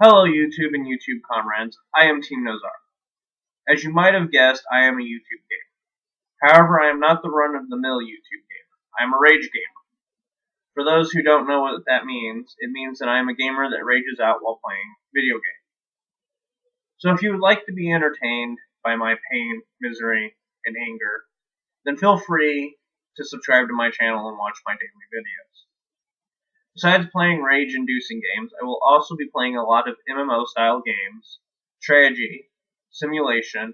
Hello YouTube and YouTube comrades, I am TemnoTsar. As you might have guessed, I am a YouTube gamer. However, I am not the run-of-the-mill YouTube gamer. I am a rage gamer. For those who don't know what that means, it means that I am a gamer that rages out while playing video games. So if you would like to be entertained by my pain, misery, and anger, then feel free to subscribe to my channel and watch my daily videos. Besides playing rage-inducing games, I will also be playing a lot of MMO-style games, strategy, simulation,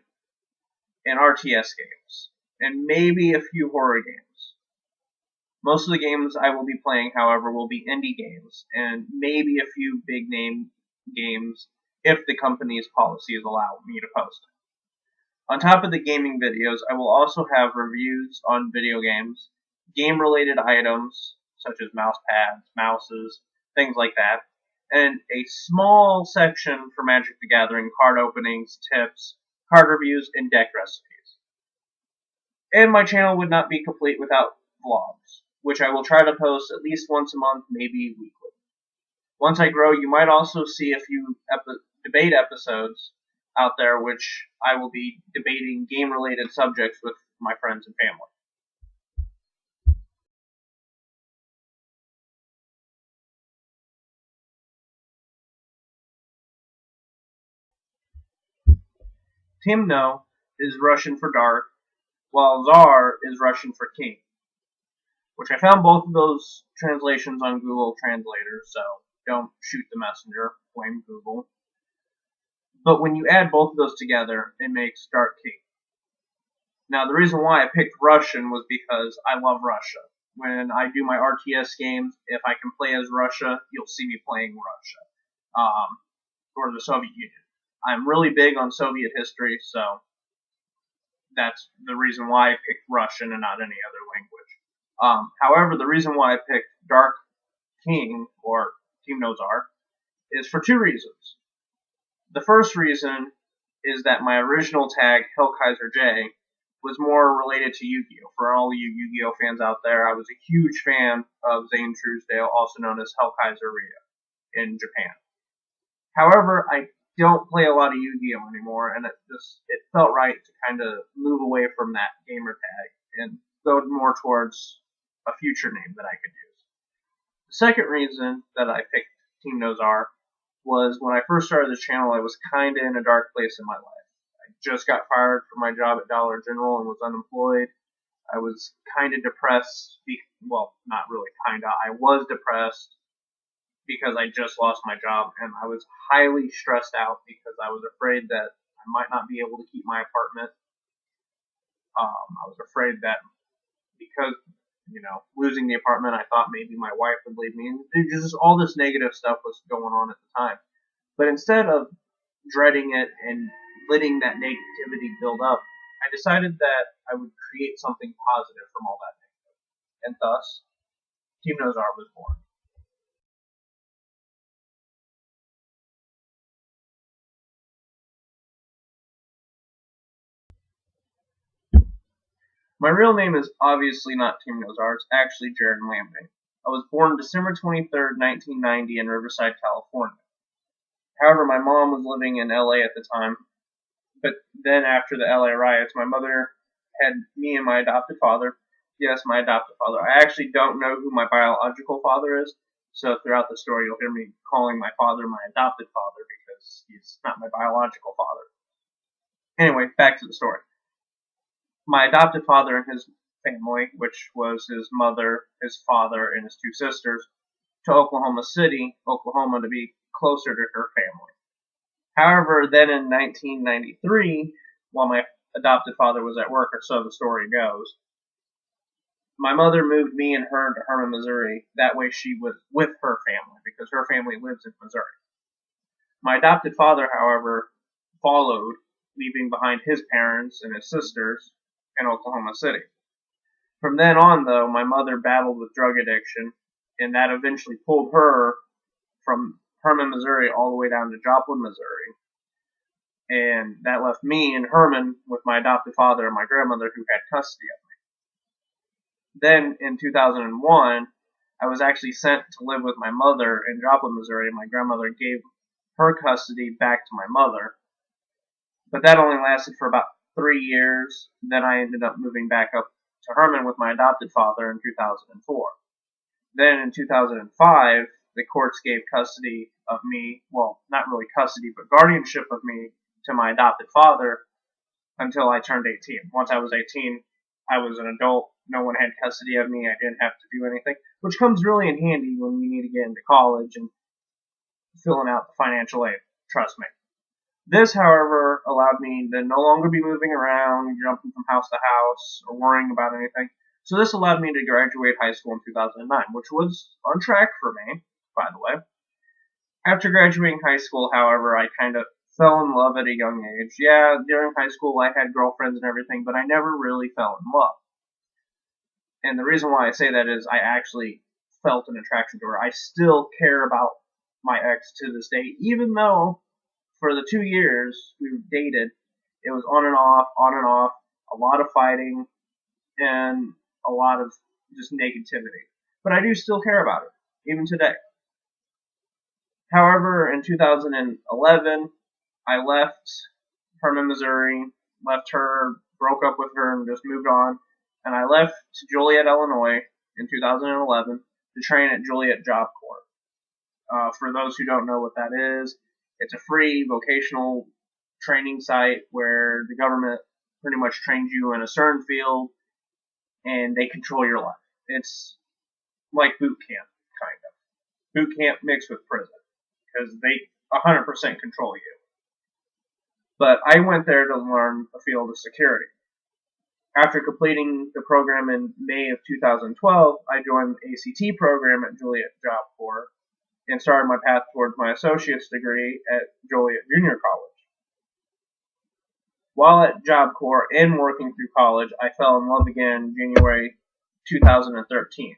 and RTS games, and maybe a few horror games. Most of the games I will be playing, however, will be indie games, and maybe a few big-name games if the company's policies allow me to post. On top of the gaming videos, I will also have reviews on video games, game-related items, such as mouse pads, mouses, things like that, and a small section for Magic the Gathering card openings, tips, card reviews, and deck recipes. And my channel would not be complete without vlogs, which I will try to post at least once a month, maybe weekly. Once I grow, you might also see a few debate episodes out there, which I will be debating game-related subjects with my friends and family. Temno is Russian for dark, while Tsar is Russian for king, which I found both of those translations on Google Translator, so don't shoot the messenger, blame Google. But when you add both of those together, it makes Dark King. Now, the reason why I picked Russian was because I love Russia. When I do my RTS games, if I can play as Russia, you'll see me playing Russia, or the Soviet Union. I'm really big on Soviet history, so that's the reason why I picked Russian and not any other language. However, the reason why I picked Dark King, or TemnoTsar, is for two reasons. The first reason is that my original tag, Hellkaiser J, was more related to Yu-Gi-Oh! For all you Yu-Gi-Oh! Fans out there, I was a huge fan of Zane Truesdale, also known as Hellkaiser Rhea, in Japan. However, I don't play a lot of Yu-Gi-Oh! Anymore, and it felt right to kind of move away from that gamer tag and go more towards a future name that I could use. The second reason that I picked TemnoTsar was when I first started the channel, I was kind of in a dark place in my life. I just got fired from my job at Dollar General and was unemployed. I was kind of depressed. Well, not really kind of. I was depressed because I just lost my job, and I was highly stressed out because I was afraid that I might not be able to keep my apartment. I was afraid that because, losing the apartment, I thought maybe my wife would leave me. And just all this negative stuff was going on at the time. But instead of dreading it and letting that negativity build up, I decided that I would create something positive from all that negative. And thus, TemnoTsar was born. My real name is obviously not TemnoTsar, it's actually Jared Lambing. I was born December 23rd, 1990 in Riverside, California. However, my mom was living in LA at the time, but then after the LA riots, my mother had me and my adopted father. Yes, my adopted father. I actually don't know who my biological father is, so throughout the story you'll hear me calling my father my adopted father because he's not my biological father. Anyway, back to the story. My adopted father and his family, which was his mother, his father, and his two sisters, to Oklahoma City, Oklahoma, to be closer to her family. However, then in 1993, while my adopted father was at work, or so the story goes, my mother moved me and her to Hermann, Missouri. That way she was with her family, because her family lives in Missouri. My adopted father, however, followed, leaving behind his parents and his sisters in Oklahoma City. From then on, though, my mother battled with drug addiction, and that eventually pulled her from Hermann, Missouri, all the way down to Joplin, Missouri. And that left me in Hermann with my adopted father and my grandmother who had custody of me. Then, in 2001, I was actually sent to live with my mother in Joplin, Missouri. My grandmother gave her custody back to my mother. But that only lasted for about 3 years. Then I ended up moving back up to Herman with my adopted father in 2004. Then in 2005, the courts gave custody of me, well, not really custody, but guardianship of me to my adopted father until I turned 18. Once I was 18, I was an adult. No one had custody of me. I didn't have to do anything, which comes really in handy when you need to get into college and filling out the financial aid. Trust me. This, however, allowed me to no longer be moving around, jumping from house to house, or worrying about anything. So this allowed me to graduate high school in 2009, which was on track for me, by the way. After graduating high school, however, I kind of fell in love at a young age. Yeah, during high school I had girlfriends and everything, but I never really fell in love. And the reason why I say that is I actually felt an attraction to her. I still care about my ex to this day, even though for the 2 years we dated, it was on and off, a lot of fighting, and a lot of just negativity. But I do still care about her, even today. However, in 2011, I left Herman, Missouri, left her, broke up with her, and just moved on. And I left to Joliet, Illinois in 2011 to train at Joliet Job Corps. For those who don't know what that is, it's a free vocational training site where the government pretty much trains you in a certain field and they control your life. It's like boot camp, kind of. Boot camp mixed with prison because they 100% control you. But I went there to learn a field of security. After completing the program in May of 2012, I joined the ACT program at Joliet Job Corps and started my path towards my associate's degree at Joliet Junior College. While at Job Corps and working through college, I fell in love again in January 2013.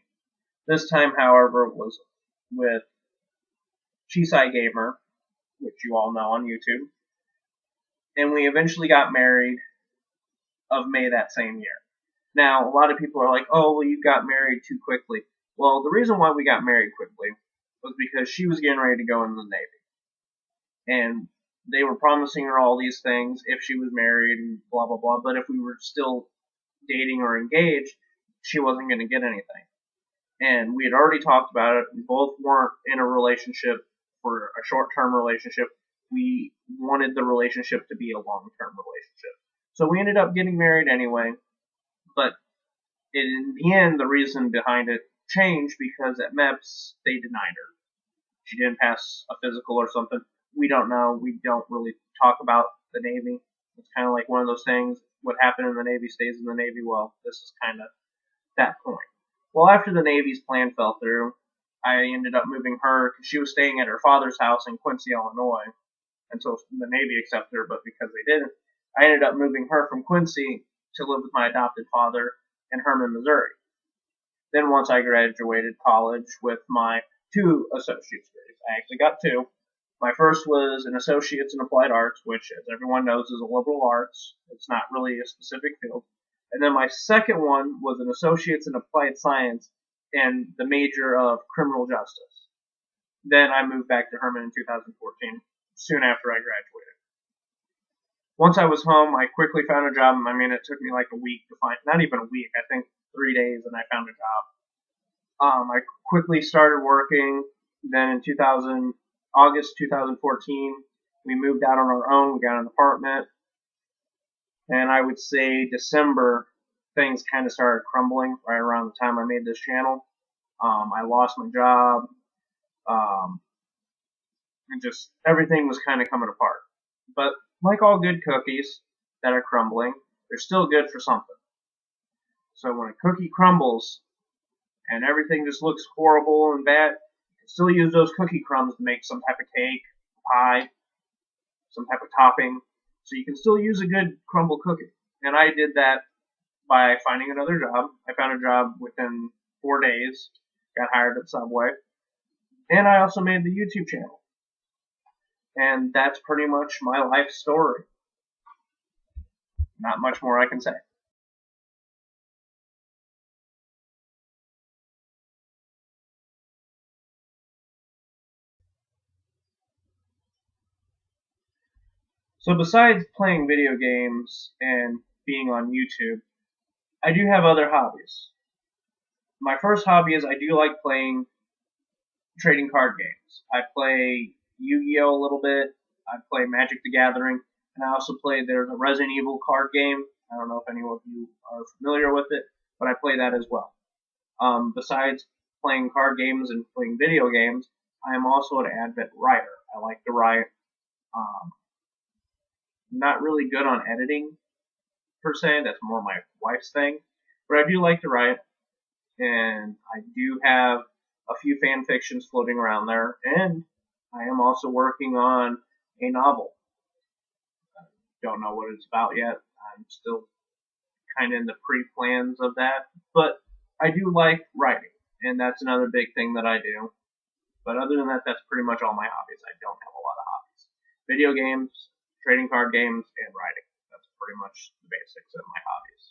This time, however, was with Chisai Gamer, which you all know on YouTube, and we eventually got married of May that same year. Now, a lot of people are like, oh, well, you got married too quickly. Well, the reason why we got married quickly was because she was getting ready to go into the Navy. And they were promising her all these things if she was married and blah, blah, blah. But if we were still dating or engaged, she wasn't going to get anything. And we had already talked about it. We both weren't in a relationship for a short-term relationship. We wanted the relationship to be a long-term relationship. So we ended up getting married anyway. But in the end, the reason behind it changed because at MEPS, they denied her. She didn't pass a physical or something. We don't know. We don't really talk about the Navy. It's kind of like one of those things. What happened in the Navy stays in the Navy. Well, this is kind of that point. Well, after the Navy's plan fell through, I ended up moving her because she was staying at her father's house in Quincy, Illinois, until the Navy accepted her, but because they didn't, I ended up moving her from Quincy to live with my adopted father in Herman, Missouri. Then once I graduated college with my 2 associate's degrees, I actually got 2. My first was an associate's in applied arts, which, as everyone knows, is a liberal arts. It's not really a specific field. And then my second one was an associate's in applied science and the major of criminal justice. Then I moved back to Herman in 2014, soon after I graduated. Once I was home, I quickly found a job. I mean, it took me like a week to find, not even a week, I think 3 days, and I found a job. I quickly started working. Then in August 2014, we moved out on our own. We got an apartment. And I would say December, things kind of started crumbling right around the time I made this channel. I lost my job. And just everything was kind of coming apart. But like all good cookies that are crumbling, they're still good for something. So when a cookie crumbles and everything just looks horrible and bad, you can still use those cookie crumbs to make some type of cake, pie, some type of topping. So you can still use a good crumble cookie. And I did that by finding another job. I found a job within 4 days, got hired at Subway, and I also made the YouTube channel. And that's pretty much my life story. Not much more I can say. So besides playing video games and being on YouTube, I do have other hobbies. My first hobby is I do like playing trading card games. I play Yu-Gi-Oh a little bit. I play Magic the Gathering, and I also play. There's a Resident Evil card game. I don't know if any of you are familiar with it, but I play that as well. Besides playing card games and playing video games, I am also an avid writer. I like to write. Um, not really good on editing per se. That's more my wife's thing, but I do like to write, and I do have a few fan fictions floating around there, and I am also working on a novel. I don't know what it's about yet. I'm still kind of in the pre-plans of that, but I do like writing, and that's another big thing that I do. But other than that, that's pretty much all my hobbies. I don't have a lot of hobbies. Video games, trading card games, and writing. That's pretty much the basics of my hobbies.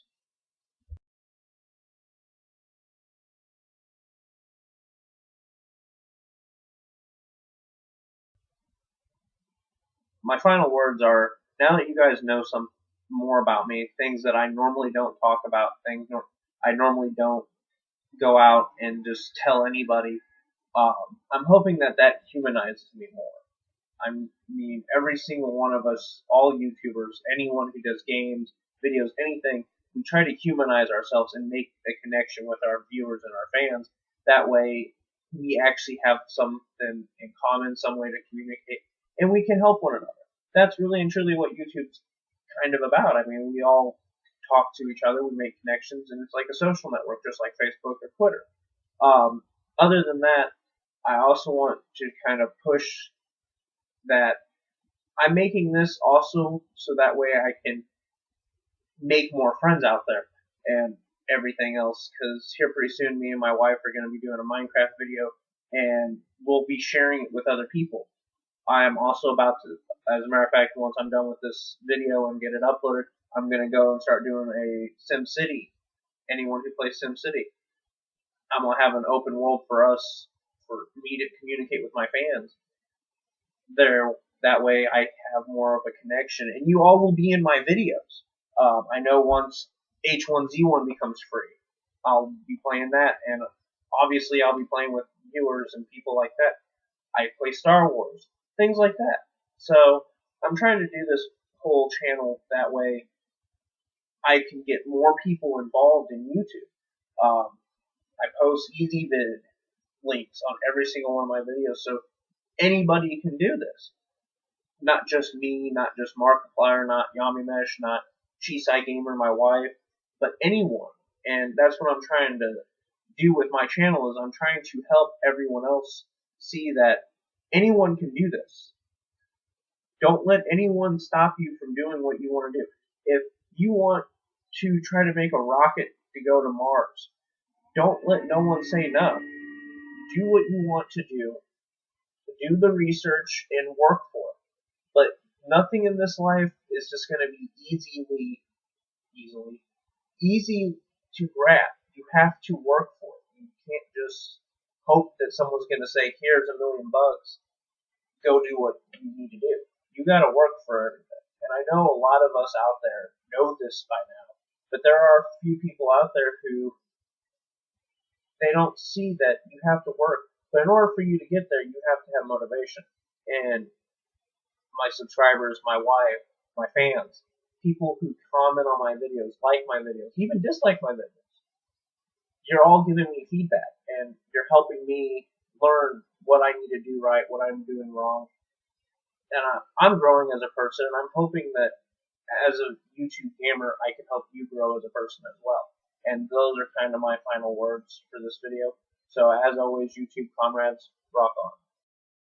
My final words are, now that you guys know some more about me, things that I normally don't talk about, things I normally don't go out and just tell anybody. I'm hoping that that humanizes me more. I mean, every single one of us, all YouTubers, anyone who does games, videos, anything, we try to humanize ourselves and make a connection with our viewers and our fans. That way, we actually have something in common, some way to communicate, and we can help one another. That's really and truly what YouTube's kind of about. I mean, we all talk to each other, we make connections, and it's like a social network, just like Facebook or Twitter. Um, Other than that, I also want to kind of push that I'm making this also so that way I can make more friends out there and everything else. Because here pretty soon, me and my wife are going to be doing a Minecraft video, and we'll be sharing it with other people. I am also about to, as a matter of fact, once I'm done with this video and get it uploaded, I'm going to go and start doing a Sim City. Anyone who plays Sim City, I'm going to have an open world for us, for me to communicate with my fans there. That way I have more of a connection, and you all will be in my videos. I know once H1Z1 becomes free, I'll be playing that, and obviously I'll be playing with viewers and people like that. I play Star Wars, things like that. So I'm trying to do this whole channel that way I can get more people involved in YouTube. I post EasyVid links on every single one of my videos, so anybody can do this. Not just me, not just Markiplier, not YamiMesh, not Chisai Gamer, my wife, but anyone. And that's what I'm trying to do with my channel, is I'm trying to help everyone else see that anyone can do this. Don't let anyone stop you from doing what you want to do. If you want to try to make a rocket to go to Mars, don't let no one say no. Do what you want to do the research and work for it. But nothing in this life is just going to be easy to grab. You have to work for it. You can't just hope that someone's going to say, "Here's $1,000,000, go do what you need to do." You got to work for everything. And I know a lot of us out there know this by now, but there are a few people out there who they don't see that you have to work. But in order for you to get there, you have to have motivation. And my subscribers, my wife, my fans, people who comment on my videos, like my videos, even dislike my videos, you're all giving me feedback, and you're helping me learn what I need to do right, what I'm doing wrong. And I'm growing as a person, and I'm hoping that as a YouTube gamer, I can help you grow as a person as well. And those are kind of my final words for this video. So as always, YouTube comrades, rock on.